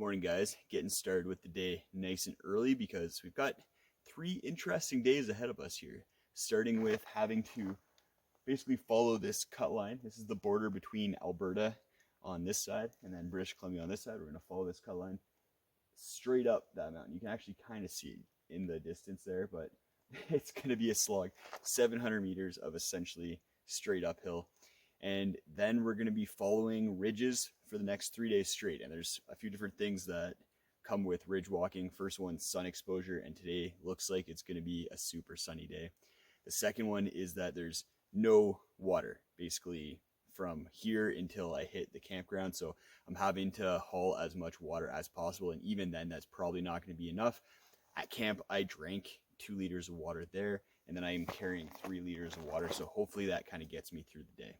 Morning guys, getting started with the day nice and early because we've got 3 interesting days ahead of us here, starting with having to basically follow this cut line. This is the border between Alberta on this side and then British Columbia on this side. We're going to follow this cut line straight up that mountain. You can actually kind of see it in the distance there, but it's going to be a slog. 700 meters of essentially straight uphill. And then we're going to be following ridges for the next 3 days straight. And there's a few different things that come with ridge walking. First one, sun exposure. And today looks like it's going to be a super sunny day. The second one is that there's no water basically from here until I hit the campground. So I'm having to haul as much water as possible. And even then, that's probably not going to be enough. At camp, I drank 2 liters of water there. And then I am carrying 3 liters of water. So hopefully that kind of gets me through the day.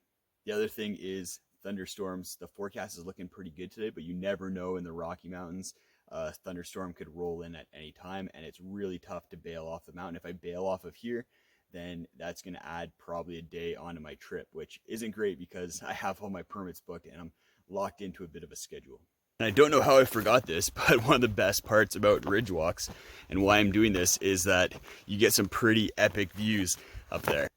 The other thing is thunderstorms. The forecast is looking pretty good today, but you never know in the Rocky Mountains. A thunderstorm could roll in at any time, and it's really tough to bail off the mountain. If I bail off of here, then that's going to add probably a day onto my trip, which isn't great because I have all my permits booked and I'm locked into a bit of a schedule. And I don't know how I forgot this, but one of the best parts about ridge walks and why I'm doing this is that you get some pretty epic views up there.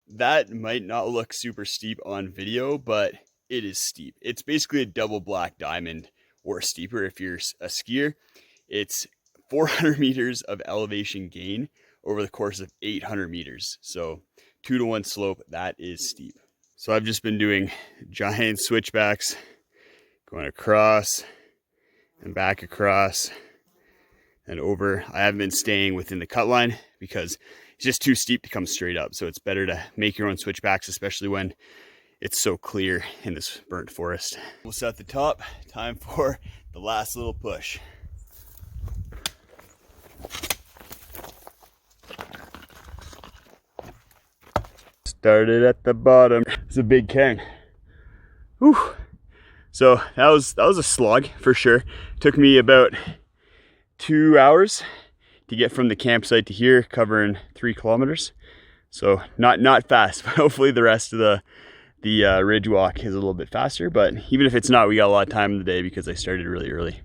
That might not look super steep on video, but it is steep. It's basically a double black diamond or steeper if you're a skier. It's 400 meters of elevation gain over the course of 800 meters. So 2-to-1 slope, that is steep. So I've just been doing giant switchbacks, going across and back across and over. I haven't been staying within the cut line because it's just too steep to come straight up. So it's better to make your own switchbacks, especially when it's so clear in this burnt forest. Almost at the top, time for the last little push. Started at the bottom. It's a big cairn. Whew. So that was a slog for sure. Took me about 2 hours to get from the campsite to here, covering 3 kilometers. So not fast, but hopefully the rest of the ridge walk is a little bit faster. But even if it's not, we got a lot of time in the day because I started really early.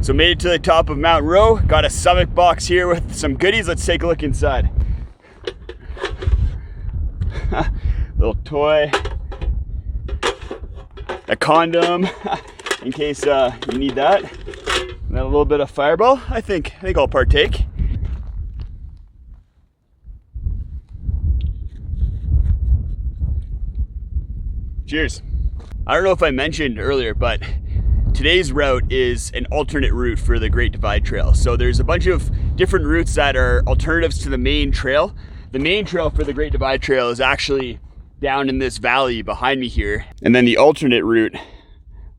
So made it to the top of Mount Rowe. Got a stomach box here with some goodies. Let's take a look inside. Little toy, a condom in case you need that, and then a little bit of Fireball. I think I'll partake. Cheers. I don't know if I mentioned earlier, but today's route is an alternate route for the Great Divide Trail. So there's a bunch of different routes that are alternatives to the main trail. The main trail for the Great Divide Trail is actually down in this valley behind me here. And then the alternate route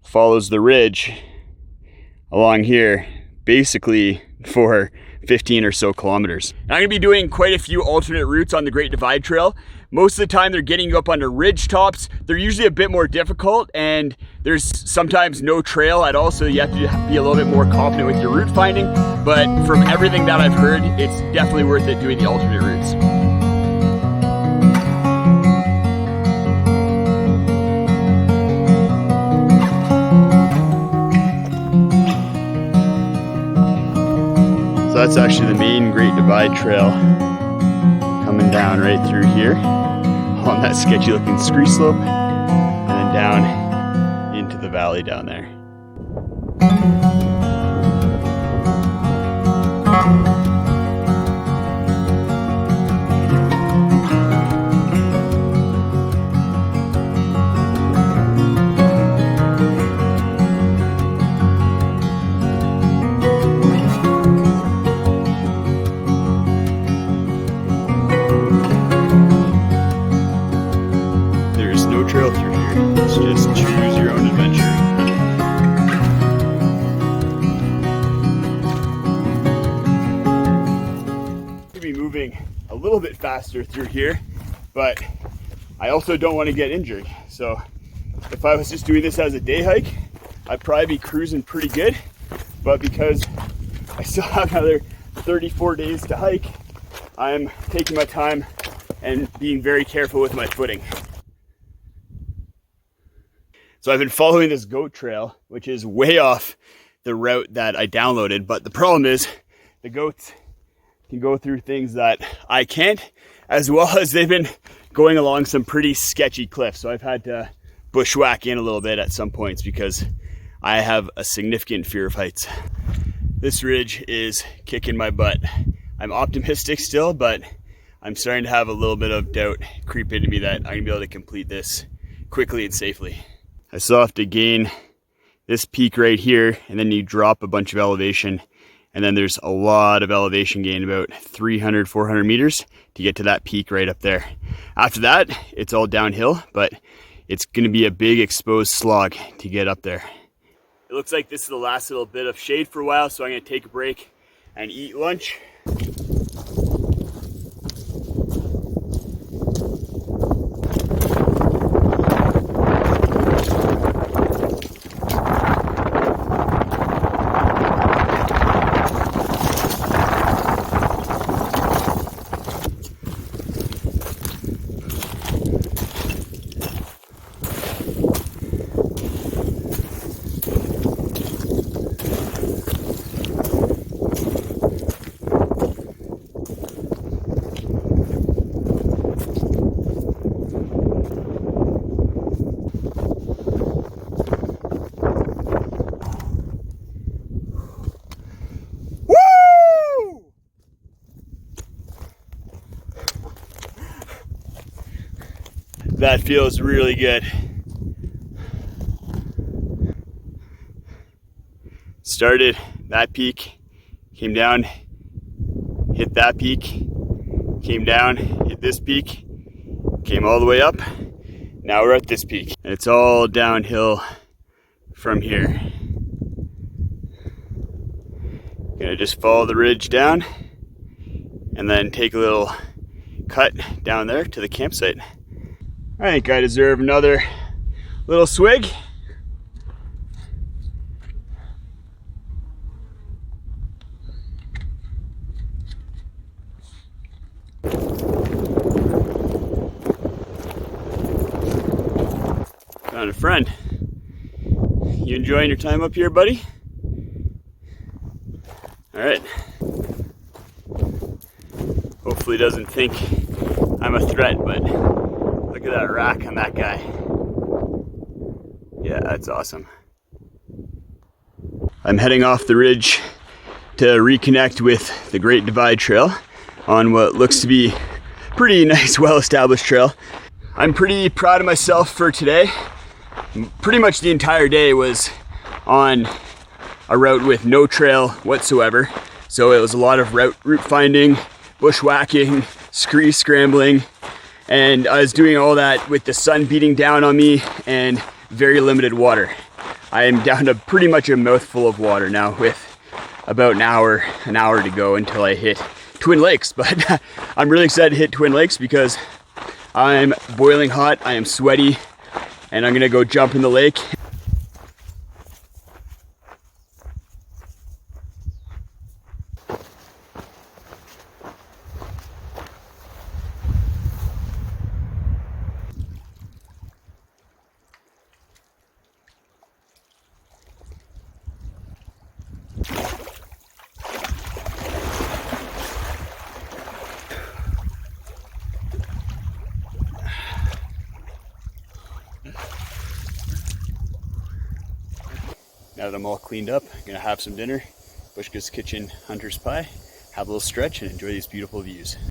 follows the ridge along here, basically for 15 or so kilometers. And I'm gonna be doing quite a few alternate routes on the Great Divide Trail. Most of the time they're getting you up onto ridge tops. They're usually a bit more difficult and there's sometimes no trail at all, so you have to be a little bit more confident with your route finding. But from everything that I've heard, it's definitely worth it doing the alternate routes. So that's actually the main Great Divide Trail coming down right through here on that sketchy looking scree slope and then down into the valley down there. Trail through here. It's just choose your own adventure. We'll be moving a little bit faster through here, but I also don't want to get injured. So if I was just doing this as a day hike, I'd probably be cruising pretty good. But because I still have another 34 days to hike. I'm taking my time and being very careful with my footing. So I've been following this goat trail, which is way off the route that I downloaded, but the problem is the goats can go through things that I can't, as well as they've been going along some pretty sketchy cliffs. So I've had to bushwhack in a little bit at some points because I have a significant fear of heights. This ridge is kicking my butt. I'm optimistic still, but I'm starting to have a little bit of doubt creep into me that I'm gonna be able to complete this quickly and safely. I still have to gain this peak right here, and then you drop a bunch of elevation, and then there's a lot of elevation gain, about 300, 400 meters to get to that peak right up there. After that, it's all downhill, but it's gonna be a big exposed slog to get up there. It looks like this is the last little bit of shade for a while, so I'm gonna take a break and eat lunch. That feels really good. Started that peak, came down, hit that peak, came down, hit this peak, came all the way up. Now we're at this peak. And it's all downhill from here. Gonna just follow the ridge down and then take a little cut down there to the campsite. I think I deserve another little swig. Found a friend. You enjoying your time up here, buddy? All right. Hopefully doesn't think I'm a threat, but look at that rack on that guy. Yeah, that's awesome. I'm heading off the ridge to reconnect with the Great Divide Trail on what looks to be a pretty nice, well-established trail. I'm pretty proud of myself for today. Pretty much the entire day was on a route with no trail whatsoever. So it was a lot of route finding, bushwhacking, scrambling, and I was doing all that with the sun beating down on me and very limited water. I am down to pretty much a mouthful of water now with about an hour to go until I hit Twin Lakes. But I'm really excited to hit Twin Lakes because I'm boiling hot, I am sweaty, and I'm gonna go jump in the lake. Now that I'm all cleaned up, I'm gonna have some dinner, Bushka's Kitchen Hunter's Pie, have a little stretch and enjoy these beautiful views.